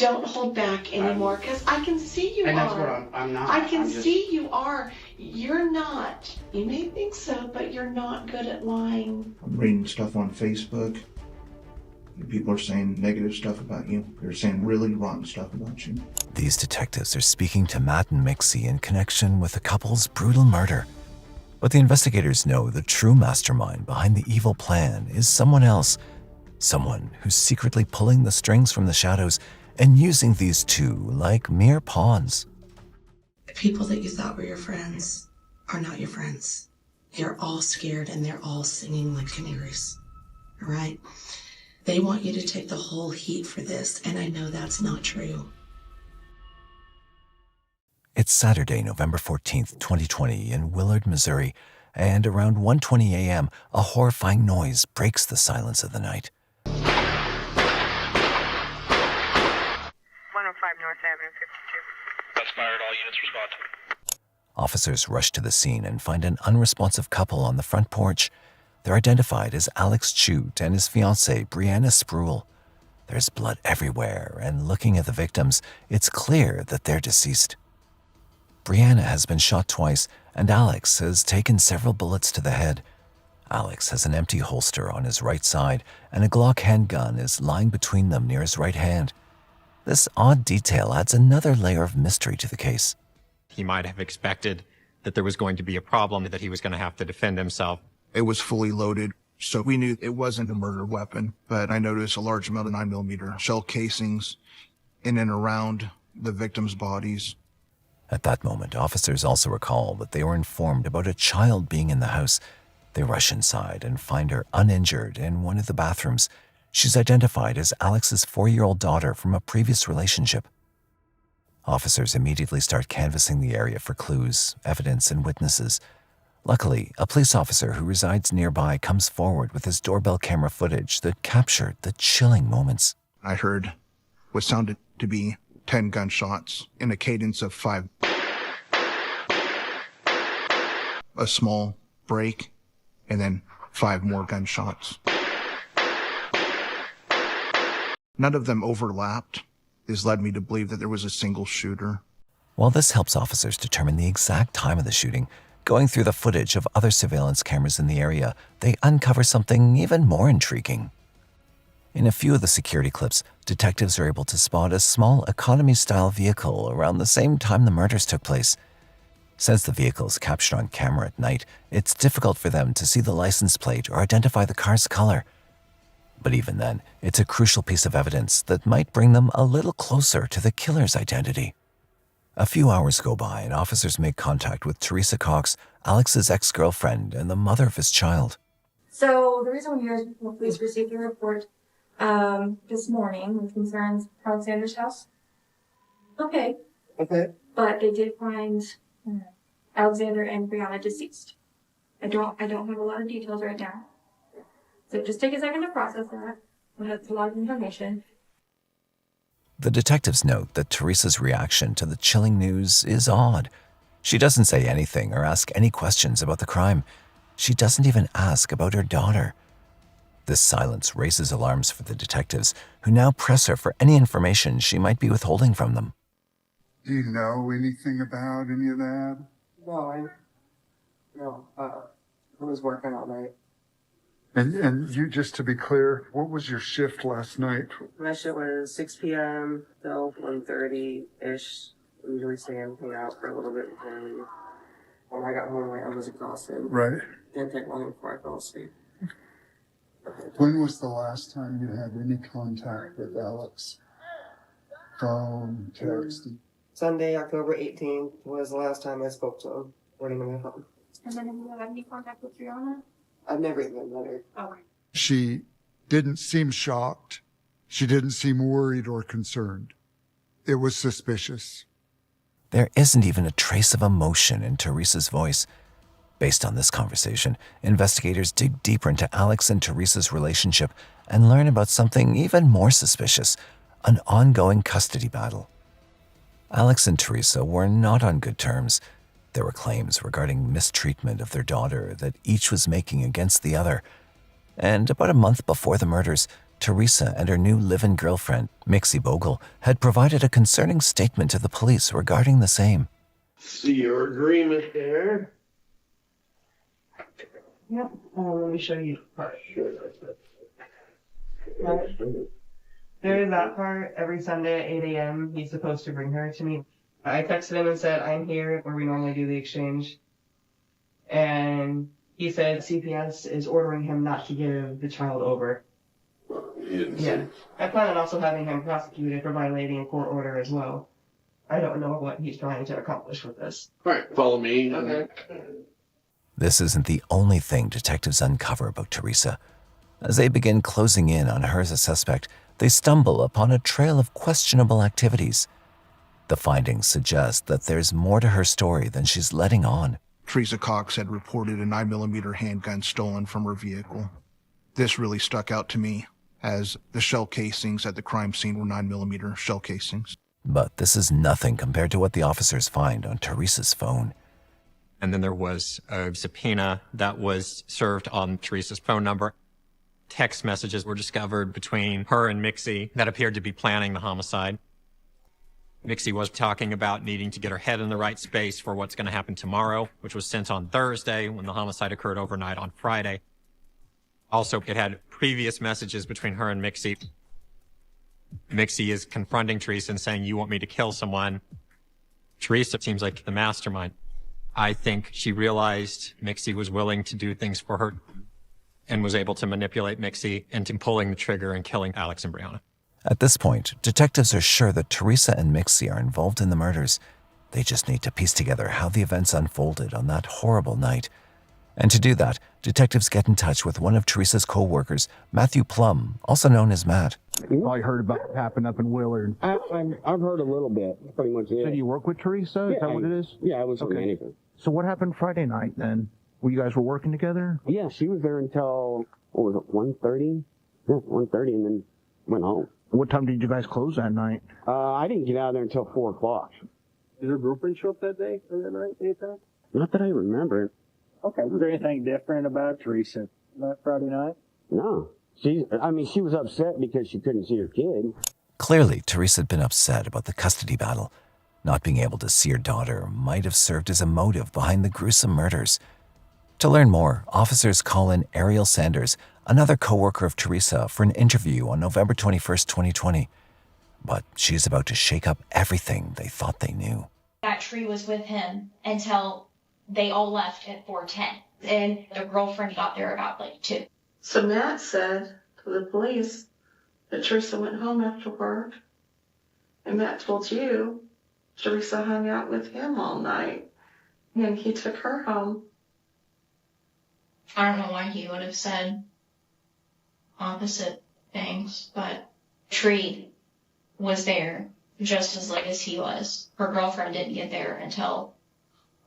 Don't hold back anymore, because I can see you and are. that's what I'm not. I can see you are. You're not. You may think so, but you're not good at lying. I'm reading stuff on Facebook. People are saying negative stuff about you. They're saying really rotten stuff about you. These detectives are speaking to Matt and Mixie in connection with the couple's brutal murder. But the investigators know the true mastermind behind the evil plan is someone else. Someone who's secretly pulling the strings from the shadows and using these two like mere pawns. The people that you thought were your friends are not your friends. They're all scared and they're all singing like canaries. All right? They want you to take the whole heat for this, and I know that's not true. It's Saturday, November 14th, 2020 in Willard, Missouri, and around 1:20 a.m., a horrifying noise breaks the silence of the night. 105 North Avenue, 52. That's fired. All units respond. Officers rush to the scene and find an unresponsive couple on the front porch. They're identified as Alex Chute and his fiancée, Brianna Spruill. There's blood everywhere, and looking at the victims, it's clear that they're deceased. Brianna has been shot twice, and Alex has taken several bullets to the head. Alex has an empty holster on his right side, and a Glock handgun is lying between them near his right hand. This odd detail adds another layer of mystery to the case. He might have expected that there was going to be a problem, that he was going to have to defend himself. It was fully loaded, so we knew it wasn't a murder weapon, but I noticed a large amount of 9mm shell casings in and around the victims' bodies. At that moment, officers also recall that they were informed about a child being in the house. They rush inside and find her uninjured in one of the bathrooms. She's identified as Alex's 4-year-old daughter from a previous relationship. Officers immediately start canvassing the area for clues, evidence, and witnesses. Luckily, a police officer who resides nearby comes forward with his doorbell camera footage that captured the chilling moments. I heard what sounded to be 10 gunshots in a cadence of 5. A small break, and then 5 more gunshots. None of them overlapped. This led me to believe that there was a single shooter. While this helps officers determine the exact time of the shooting, going through the footage of other surveillance cameras in the area, they uncover something even more intriguing. In a few of the security clips, detectives are able to spot a small economy-style vehicle around the same time the murders took place. Since the vehicle is captured on camera at night, it's difficult for them to see the license plate or identify the car's color. But even then, it's a crucial piece of evidence that might bring them a little closer to the killer's identity. A few hours go by and officers make contact with Teresa Cox, Alex's ex-girlfriend and the mother of his child. So the reason we're here is the police received a report this morning with concerns Alexander's house. Okay. But they did find Alexander and Brianna deceased. I don't have a lot of details right now. So just take a second to process that. That's a lot of information. The detectives note that Teresa's reaction to the chilling news is odd. She doesn't say anything or ask any questions about the crime. She doesn't even ask about her daughter. This silence raises alarms for the detectives, who now press her for any information she might be withholding from them. Do you know anything about any of that? No, I was working all night. And you, just to be clear, what was your shift last night? My shift was 6 p.m. till 1:30-ish. We usually stay and hang out for a little bit before we leave. When I got home, I was exhausted. Right. Didn't take long before I fell asleep. When was the last time you had any contact with Alex? Phone, texting? Sunday, October 18th was the last time I spoke to him, according to my phone. And then have you had any contact with Brianna? I've never even met her. Okay. She didn't seem shocked. She didn't seem worried or concerned. It was suspicious. There isn't even a trace of emotion in Teresa's voice. Based on this conversation, investigators dig deeper into Alex and Teresa's relationship and learn about something even more suspicious, an ongoing custody battle. Alex and Teresa were not on good terms. There were claims regarding mistreatment of their daughter that each was making against the other. And about a month before the murders, Teresa and her new live-in girlfriend, Mixie Bogle, had provided a concerning statement to the police regarding the same. See your agreement there. Yep. Let me show you the part. There's that part. Every Sunday at 8 a.m. he's supposed to bring her to me. I texted him and said, I'm here where we normally do the exchange. And he said CPS is ordering him not to give the child over. Yeah. I plan on also having him prosecuted for violating a court order as well. I don't know what he's trying to accomplish with this. All right, follow me. Okay. This isn't the only thing detectives uncover about Teresa. As they begin closing in on her as a suspect, they stumble upon a trail of questionable activities. The findings suggest that there's more to her story than she's letting on. Teresa Cox had reported a 9mm handgun stolen from her vehicle. This really stuck out to me, as the shell casings at the crime scene were 9mm shell casings. But this is nothing compared to what the officers find on Teresa's phone. And then there was a subpoena that was served on Teresa's phone number. Text messages were discovered between her and Mixie that appeared to be planning the homicide. Mixie was talking about needing to get her head in the right space for what's going to happen tomorrow, which was sent on Thursday when the homicide occurred overnight on Friday. Also, it had previous messages between her and Mixie. Mixie is confronting Teresa and saying, you want me to kill someone. Teresa seems like the mastermind. I think she realized Mixie was willing to do things for her and was able to manipulate Mixie into pulling the trigger and killing Alex and Brianna. At this point, detectives are sure that Teresa and Mixie are involved in the murders. They just need to piece together how the events unfolded on that horrible night. And to do that, detectives get in touch with one of Teresa's co-workers, Matthew Plum, also known as Matt. You probably heard about what happened up in Willard. I've heard a little bit, pretty much. Yeah. So do you work with Teresa? Is that what it is? Yeah, I was her manager. So what happened Friday night then? Were you guys were working together? Yeah, she was there until, what was it, 1:30? Yeah, 1:30, and then went home. What time did you guys close that night? I didn't get out of there until 4 o'clock. Did her girlfriend show up that day or that night, anytime? Not that I remember. Okay. Was there anything different about Teresa that Friday night? No. She was upset because she couldn't see her kid. Clearly, Teresa had been upset about the custody battle. Not being able to see her daughter might have served as a motive behind the gruesome murders. To learn more, officers call in Ariel Sanders, another co-worker of Teresa, for an interview on November 21st, 2020. But she's about to shake up everything they thought they knew. That tree was with him until they all left at 4:10. And the girlfriend got there about 2. So Matt said to the police that Teresa went home after work. And Matt told you Teresa hung out with him all night. And he took her home. I don't know why he would have said opposite things, but tree was there just as late as he was. Her girlfriend didn't get there until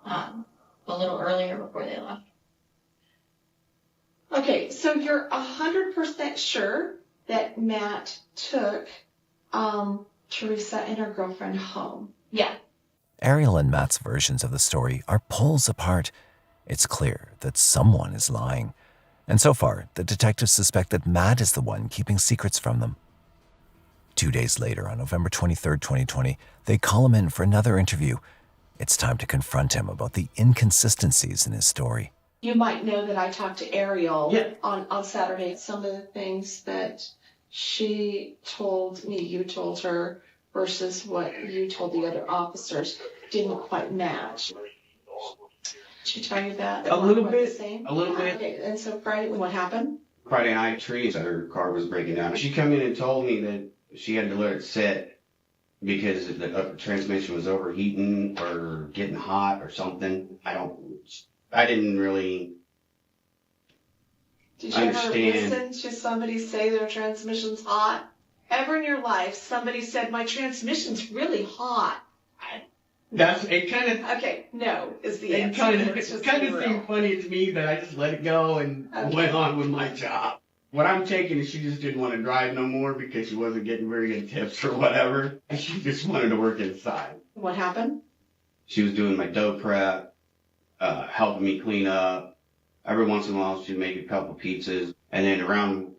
a little earlier before they left. Okay, so you're 100% sure that Matt took Teresa and her girlfriend home? Yeah. Ariel and Matt's versions of the story are poles apart. It's clear that someone is lying. And so far, the detectives suspect that Matt is the one keeping secrets from them. 2 days later, on November 23rd, 2020, they call him in for another interview. It's time to confront him about the inconsistencies in his story. You might know that I talked to Ariel Yeah. on Saturday. Some of the things that she told me, you told her, versus what you told the other officers didn't quite match. Did she tell you that? A little bit. The same? A little bit. Okay, and so Friday, what happened? Friday night, Teresa, her car was breaking down. She come in and told me that she had to let it sit because the transmission was overheating or getting hot or something. I didn't really Did you ever listen to somebody say their transmission's hot? Ever in your life, somebody said, my transmission's really hot. it kind of Okay, no, is the answer. it kind of seemed funny to me that I just let it go and went on with my job. What I'm taking is she just didn't want to drive no more because she wasn't getting very good tips or whatever. She just wanted to work inside. What happened? She was doing my dough prep, helping me clean up. Every once in a while, she'd make a couple pizzas. And then around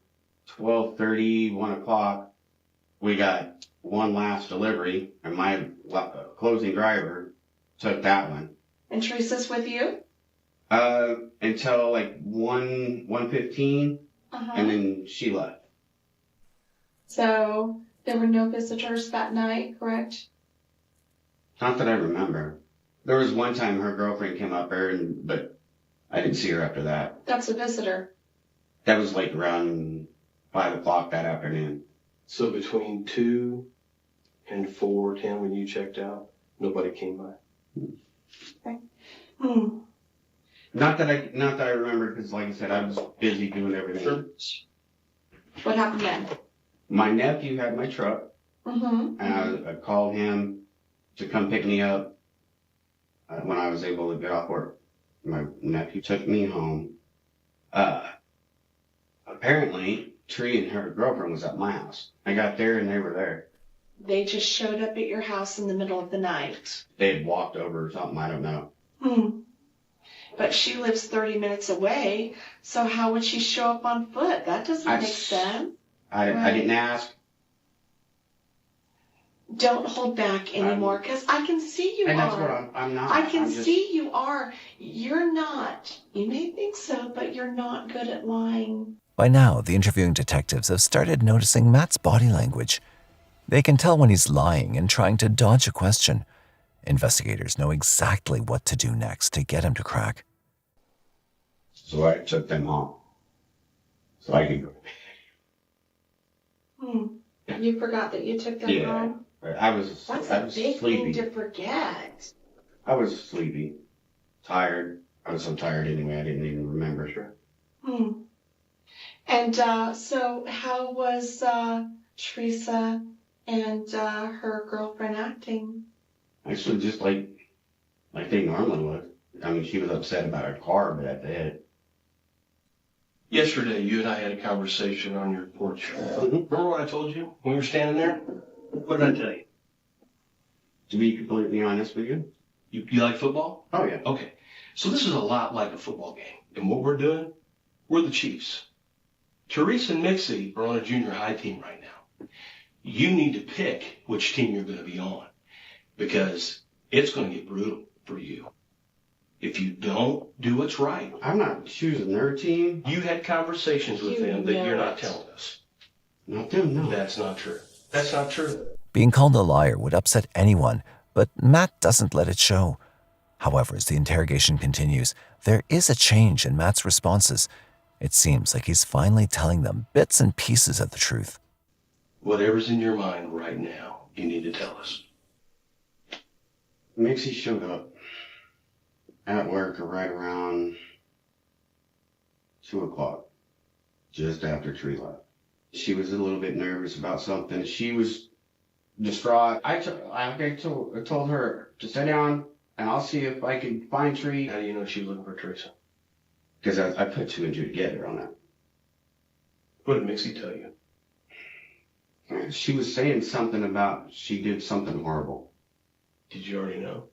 12:30, 1 o'clock, we got one last delivery, and my closing driver took that one. And Teresa's with you? Until like 1:15, and then she left. So there were no visitors that night, correct? Not that I remember. There was one time her girlfriend came up there, but I didn't see her after that. That's a visitor. That was like around 5 o'clock that afternoon. So between 2 and 4:10 when you checked out, nobody came by. Okay. Not that I remember, because like I said, I was busy doing everything. Sure. What happened then? My nephew had my truck, and I called him to come pick me up when I was able to get off work. My nephew took me home. Apparently, Tree and her girlfriend was at my house. I got there and they were there. They just showed up at your house in the middle of the night. They had walked over or something, I don't know. But she lives 30 minutes away, so how would she show up on foot? That doesn't make sense. I didn't ask. Don't hold back anymore, because I can see you and are. That's what I'm not. I can see you are. You're not. You may think so, but you're not good at lying. By now, the interviewing detectives have started noticing Matt's body language. They can tell when he's lying and trying to dodge a question. Investigators know exactly what to do next to get him to crack. So I took them home, so I could go. You forgot that you took them home? I was That's a big sleepy. thing to forget. I was sleepy, tired. I was so tired anyway, I didn't even remember. Sure. And so how was Teresa and her girlfriend acting? Actually, just like they normally would. I mean, she was upset about her car, but that's it. Yesterday, you and I had a conversation on your porch. Remember what I told you when we were standing there? What did I tell you? To be completely honest with you. You like football? Oh, yeah. Okay. So this is a lot like a football game. And what we're doing, we're the Chiefs. Teresa and Mixie are on a junior high team right now. You need to pick which team you're going to be on, because it's going to get brutal for you. If you don't do what's right. I'm not choosing their team. You had conversations with them that you're not telling us. Not them, no. That's not true. That's not true. Being called a liar would upset anyone, but Matt doesn't let it show. However, as the interrogation continues, there is a change in Matt's responses. It seems like he's finally telling them bits and pieces of the truth. Whatever's in your mind right now, you need to tell us. Mixie showed up at work right around 2 o'clock, just after Tree left. She was a little bit nervous about something. She was distraught. I told her to sit down, and I'll see if I can find Tree. How do you know she was looking for Teresa? Because I put 2 and 2 together on that. What did Mixie tell you? She was saying something about she did something horrible. Did you already know?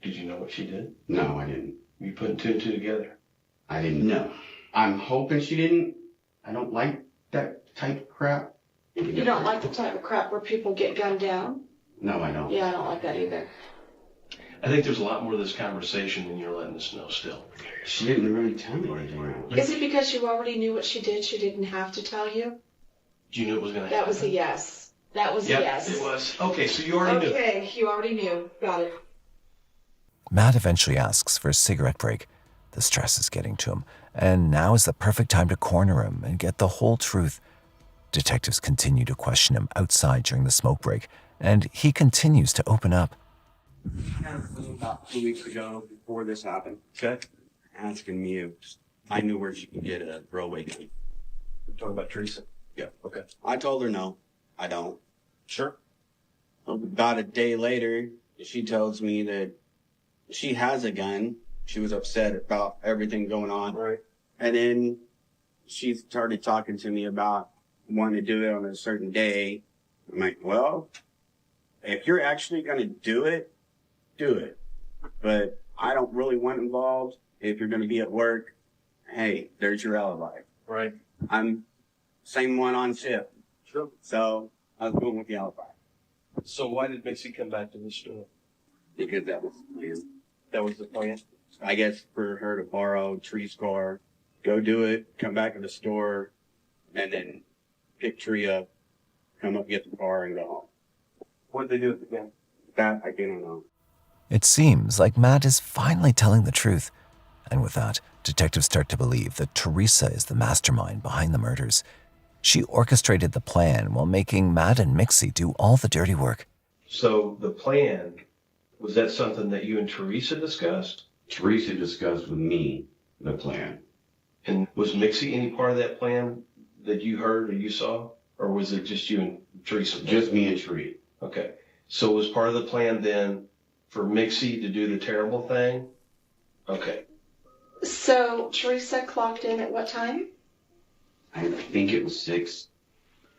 Did you know what she did? No, I didn't. You put 2 and 2 together? I didn't know. I'm hoping she didn't. I don't like that type of crap. You don't like the type of crap where people get gunned down? No, I don't. Yeah, I don't like that either. I think there's a lot more to this conversation than you're letting us know still. She didn't really tell me anything. Is it because you already knew what she did, she didn't have to tell you? You knew it was going to happen? That was a yes. That was a yes. It was. Okay, so you already knew. Okay, you already knew. Got it. Matt eventually asks for a cigarette break. The stress is getting to him, and now is the perfect time to corner him and get the whole truth. Detectives continue to question him outside during the smoke break, and he continues to open up. About 2 weeks ago, before this happened, okay, asking me if I knew where she could get a throwaway gun. We're talking about Teresa? Yeah. Okay. I told her no, I don't. Sure. About a day later, she tells me that she has a gun. She was upset about everything going on. Right. And then she started talking to me about wanting to do it on a certain day. I'm like, well, if you're actually going to do it, do it. But I don't really want involved. If you're going to be at work, hey, there's your alibi. Right. I'm same one on shift. Sure. So I was going with the alibi. So why did Mixie come back to the store? Because that was the plan. That was the plan? I guess for her to borrow Tree's car, go do it, come back to the store, and then pick Tree up, come up, get the car, and go home. What did they do at the game? That I don't know. It seems like Matt is finally telling the truth. And with that, detectives start to believe that Teresa is the mastermind behind the murders. She orchestrated the plan while making Matt and Mixie do all the dirty work. So the plan, was that something that you and Teresa discussed? Teresa discussed with me the plan. And was Mixie any part of that plan that you heard or you saw? Or was it just you and Teresa? Just me and Tree. Okay. So was part of the plan then for Mixie to do the terrible thing? Okay. So Teresa clocked in at what time? I think it was 6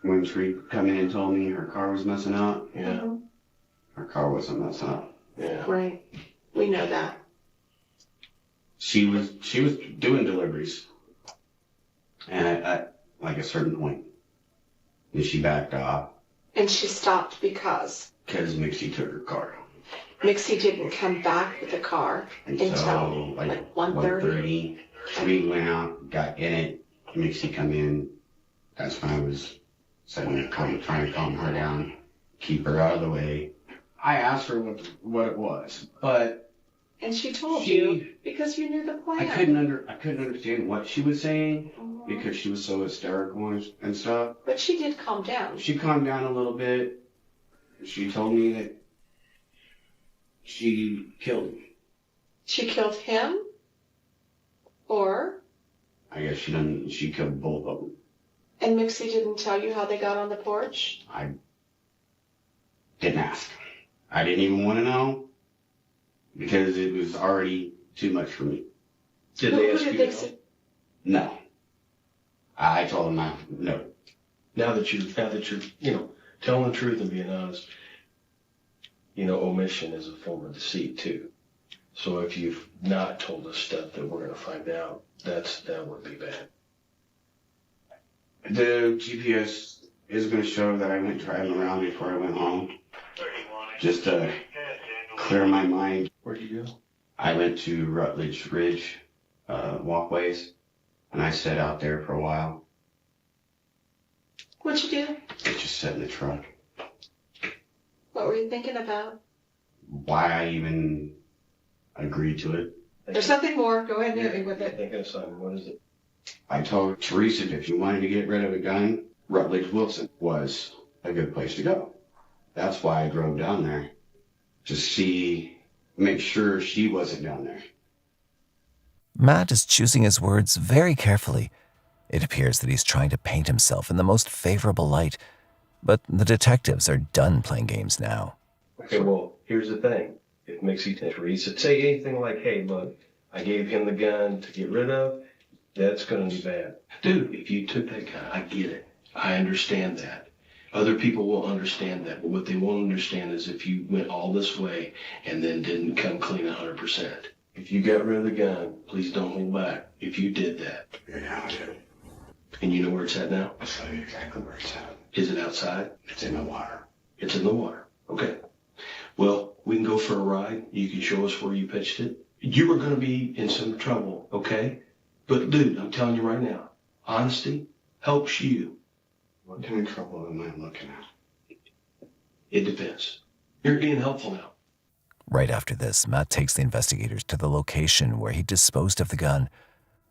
when Tree come in and told me her car was messing up. Yeah. Mm-hmm. Her car wasn't messing up. Yeah. Right. We know that. She was doing deliveries. And at like a certain point, then she backed off And she stopped because because Mixie took her car. Mixie didn't come back with the car until like 1:30. Tree went out, got in it. Mixie come in. That's when I was sitting there trying to calm her down, keep her out of the way. I asked her what it was, but And she told you because you knew the plan. I couldn't understand what she was saying because she was so hysterical and stuff. But she did calm down. She calmed down a little bit. She told me that she killed him. She killed him? Or? I guess she killed both of them. And Mixie didn't tell you how they got on the porch? I didn't ask. I didn't even want to know because it was already too much for me. Did they ask you to help? No. I told them no. Now that you're, telling the truth and being honest, omission is a form of deceit too. So if you've not told us stuff that we're going to find out, that would be bad. The GPS is going to show that I went driving around before I went home. Just to clear my mind. Where'd you go? I went to Rutledge Ridge walkways, and I sat out there for a while. What'd you do? I just sat in the truck. What were you thinking about? Why I even agreed to it. There's something more. Go ahead and hit me with it. Thinking of something. What is it? I told Teresa that if you wanted to get rid of a gun, Rutledge Wilson was a good place to go. That's why I drove down there to make sure she wasn't down there. Matt is choosing his words very carefully. It appears that he's trying to paint himself in the most favorable light, but the detectives are done playing games now. Okay, well, here's the thing. If Mixie and Teresa say anything like, hey, look, I gave him the gun to get rid of, that's going to be bad. Dude, if you took that gun, I get it. I understand that. Other people will understand that, but what they won't understand is if you went all this way and then didn't come clean 100%. If you got rid of the gun, please don't hold back. If you did that. Yeah, I did. And you know where it's at now? I'll tell you exactly where it's at. Is it outside? It's in the water. It's in the water. Okay. Well, we can go for a ride. You can show us where you pitched it. You were going to be in some trouble, okay? But dude, I'm telling you right now, honesty helps you. What kind of trouble am I looking at? It depends. You're being helpful now. Right after this, Matt takes the investigators to the location where he disposed of the gun.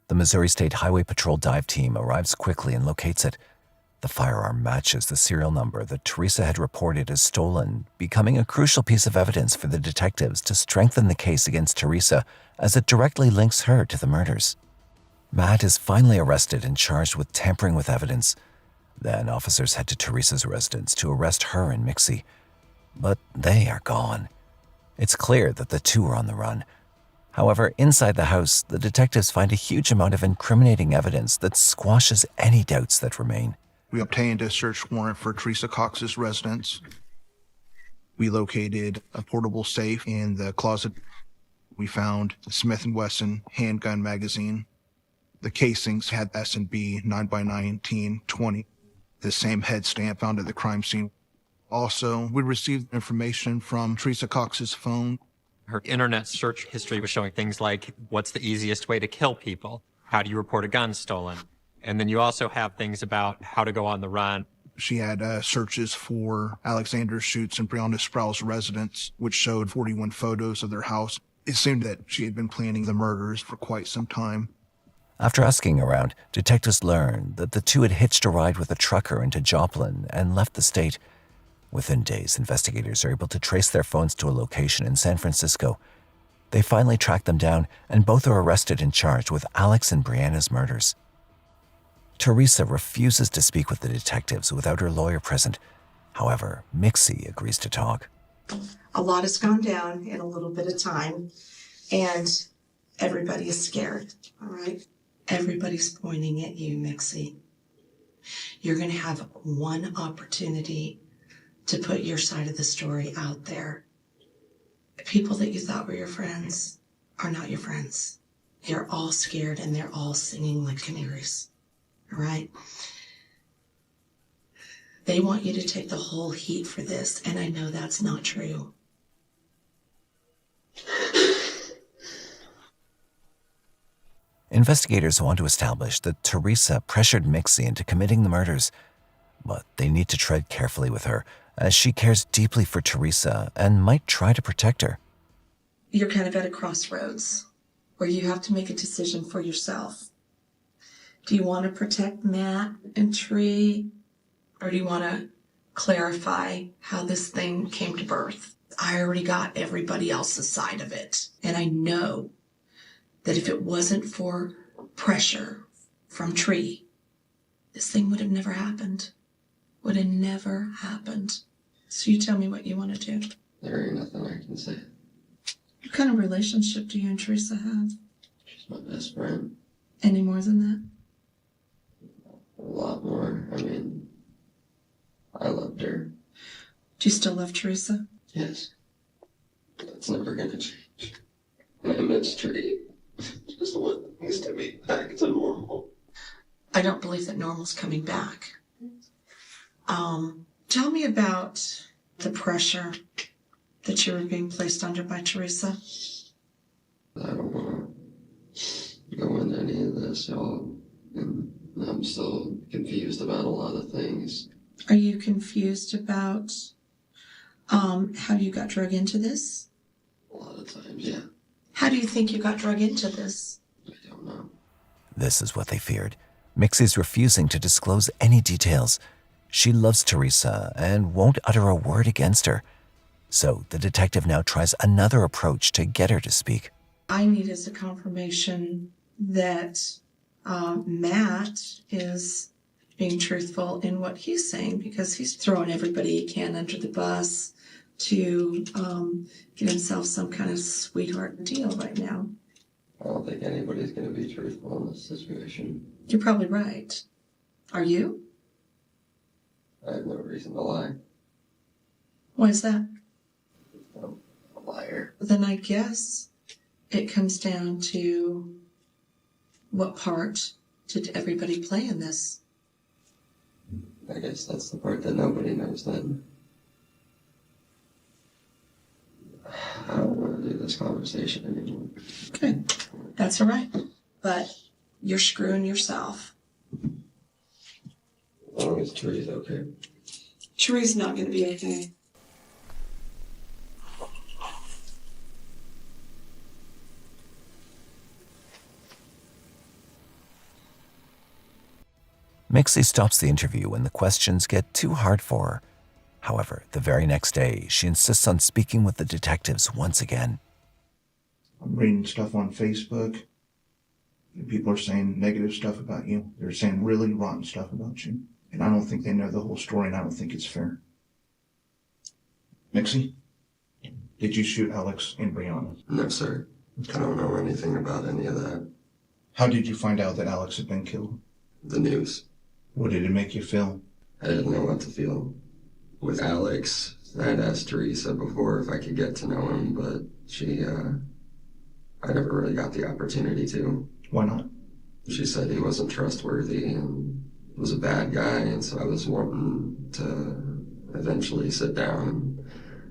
The Missouri State Highway Patrol dive team arrives quickly and locates it. The firearm matches the serial number that Teresa had reported as stolen, becoming a crucial piece of evidence for the detectives to strengthen the case against Teresa as it directly links her to the murders. Matt is finally arrested and charged with tampering with evidence. Then officers head to Teresa's residence to arrest her and Mixie. But they are gone. It's clear that the two are on the run. However, inside the house, the detectives find a huge amount of incriminating evidence that squashes any doubts that remain. We obtained a search warrant for Teresa Cox's residence. We located a portable safe in the closet. We found a Smith & Wesson handgun magazine, The casings had S&B 9x1920, the same head stamp found at the crime scene. Also, we received information from Teresa Cox's phone. Her internet search history was showing things like, what's the easiest way to kill people? How do you report a gun stolen? And then you also have things about how to go on the run. She had searches for Alexander Schutz and Brianna Sproul's residence, which showed 41 photos of their house. It seemed that she had been planning the murders for quite some time. After asking around, detectives learned that the two had hitched a ride with a trucker into Joplin and left the state. Within days, investigators are able to trace their phones to a location in San Francisco. They finally track them down, and both are arrested and charged with Alex and Brianna's murders. Teresa refuses to speak with the detectives without her lawyer present. However, Mixie agrees to talk. A lot has gone down in a little bit of time, and everybody is scared, all right? Everybody's pointing at you, Mixie. You're going to have one opportunity to put your side of the story out there. People that you thought were your friends are not your friends. They're all scared and they're all singing like canaries, all right? They want you to take the whole heat for this, and I know that's not true. Investigators want to establish that Teresa pressured Mixie into committing the murders, but they need to tread carefully with her, as she cares deeply for Teresa and might try to protect her. You're kind of at a crossroads where you have to make a decision for yourself. Do you want to protect Matt and Tree, or do you want to clarify how this thing came to birth? I already got everybody else's side of it, and I know that if it wasn't for pressure from Tree, this thing would have never happened. Would have never happened. So you tell me what you want to do. There ain't nothing I can say. What kind of relationship do you and Teresa have? She's my best friend. Any more than that? A lot more. I mean, I loved her. Do you still love Teresa? Yes. That's never gonna change. I miss Tree. Just want things to be back to normal. I don't believe that normal's coming back. Tell me about the pressure that you were being placed under by Teresa. I don't want to go into any of this, y'all. And I'm still confused about a lot of things. Are you confused about how you got drug into this? A lot of times, yeah. How do you think you got drug into this? I don't know. This is what they feared. Mixie's refusing to disclose any details. She loves Teresa and won't utter a word against her. So the detective now tries another approach to get her to speak. I need as a confirmation that Matt is being truthful in what he's saying, because he's throwing everybody he can under the bus to get himself some kind of sweetheart deal right now. I don't think anybody's going to be truthful in this situation. You're probably right. Are you? I have no reason to lie. Why is that? I'm a liar. Then I guess it comes down to what part did everybody play in this? I guess that's the part that nobody knows then. I don't want to do this conversation anymore. Okay, that's all right. But you're screwing yourself. As long as Tree's okay. Tree's not going to be okay. Mixie stops the interview when the questions get too hard for her. However, the very next day, she insists on speaking with the detectives once again. I'm reading stuff on Facebook. People are saying negative stuff about you. They're saying really rotten stuff about you. And I don't think they know the whole story, and I don't think it's fair. Mixie, did you shoot Alex and Brianna? No, sir. I don't know anything about any of that. How did you find out that Alex had been killed? The news. What did it make you feel? I didn't know what to feel. With Alex, I had asked Teresa before if I could get to know him, but I never really got the opportunity to. Why not? She said he wasn't trustworthy and was a bad guy, and so I was wanting to eventually sit down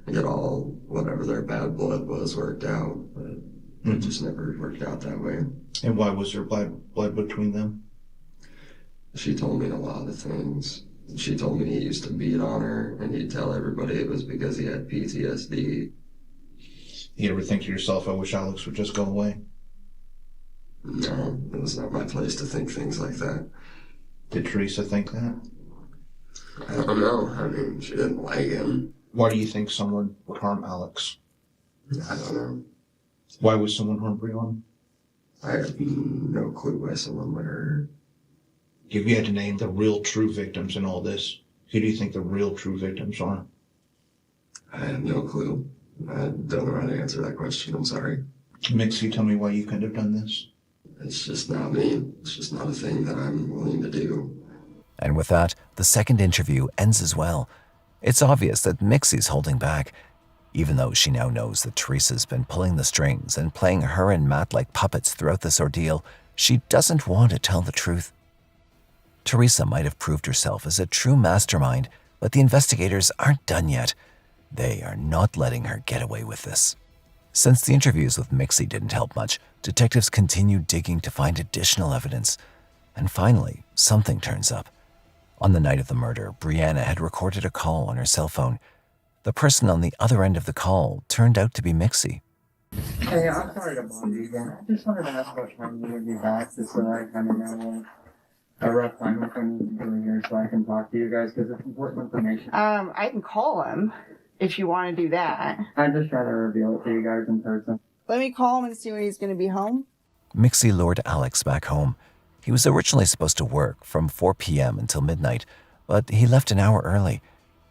and get all whatever their bad blood was worked out, but it just never worked out that way. And why was there blood between them? She told me a lot of things. She told me he used to beat on her, and he'd tell everybody it was because he had PTSD. You ever think to yourself, I wish Alex would just go away? No, it was not my place to think things like that. Did Teresa think that? I don't know. I mean, she didn't like him. Why do you think someone would harm Alex? I don't know. Why would someone harm Breonna? I have no clue why someone would hurt her. If you had to name the real true victims in all this, who do you think the real true victims are? I have no clue. I don't know how to answer that question. I'm sorry. Mixie, tell me why you couldn't have done this. It's just not me. It's just not a thing that I'm willing to do. And with that, the second interview ends as well. It's obvious that Mixie's holding back, even though she now knows that Teresa's been pulling the strings and playing her and Matt like puppets throughout this ordeal. She doesn't want to tell the truth. Teresa might have proved herself as a true mastermind, but the investigators aren't done yet. They are not letting her get away with this. Since the interviews with Mixie didn't help much, detectives continue digging to find additional evidence. And finally, something turns up. On the night of the murder, Brianna had recorded a call on her cell phone. The person on the other end of the call turned out to be Mixie. Hey, I'm sorry to bother you again. I just wanted to ask what time you would be back, just so that I kind of know a rough time if I need to be here so I can talk to you guys, because it's important information. I can call him if you want to do that. I'm just trying to reveal it to you guys in person. Let me call him and see when he's going to be home. Mixie lured Alex back home. He was originally supposed to work from 4 p.m. until midnight, but he left an hour early.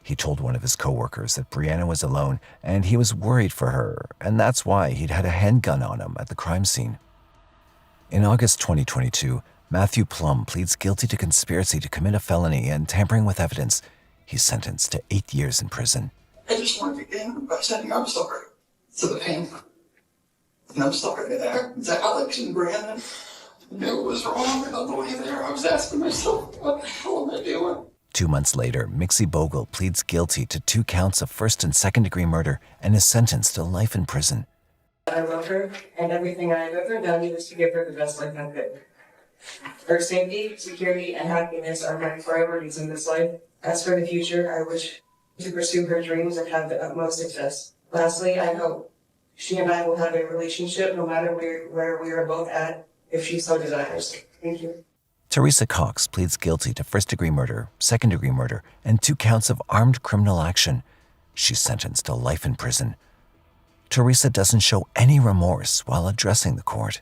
He told one of his coworkers that Brianna was alone and he was worried for her, and that's why he'd had a handgun on him at the crime scene. In August 2022, Matthew Plum pleads guilty to conspiracy to commit a felony and tampering with evidence. He's sentenced to 8 years in prison. I just want to begin by saying I'm sorry to the pain. And I'm sorry to Alex and Brandon. I knew it was wrong, and on the way there I was asking myself, what the hell am I doing? 2 months later, Mixie Bogle pleads guilty to 2 counts of first and second-degree murder and is sentenced to life in prison. I love her, and everything I've ever done is to give her the best life I could. Her safety, security, and happiness are my priorities in this life. As for the future, I wish to pursue her dreams and have the utmost success. Lastly, I hope she and I will have a relationship no matter where we are both at, if she so desires. Thank you. Teresa Cox pleads guilty to first-degree murder, second-degree murder, and 2 counts of armed criminal action. She's sentenced to life in prison. Teresa doesn't show any remorse while addressing the court.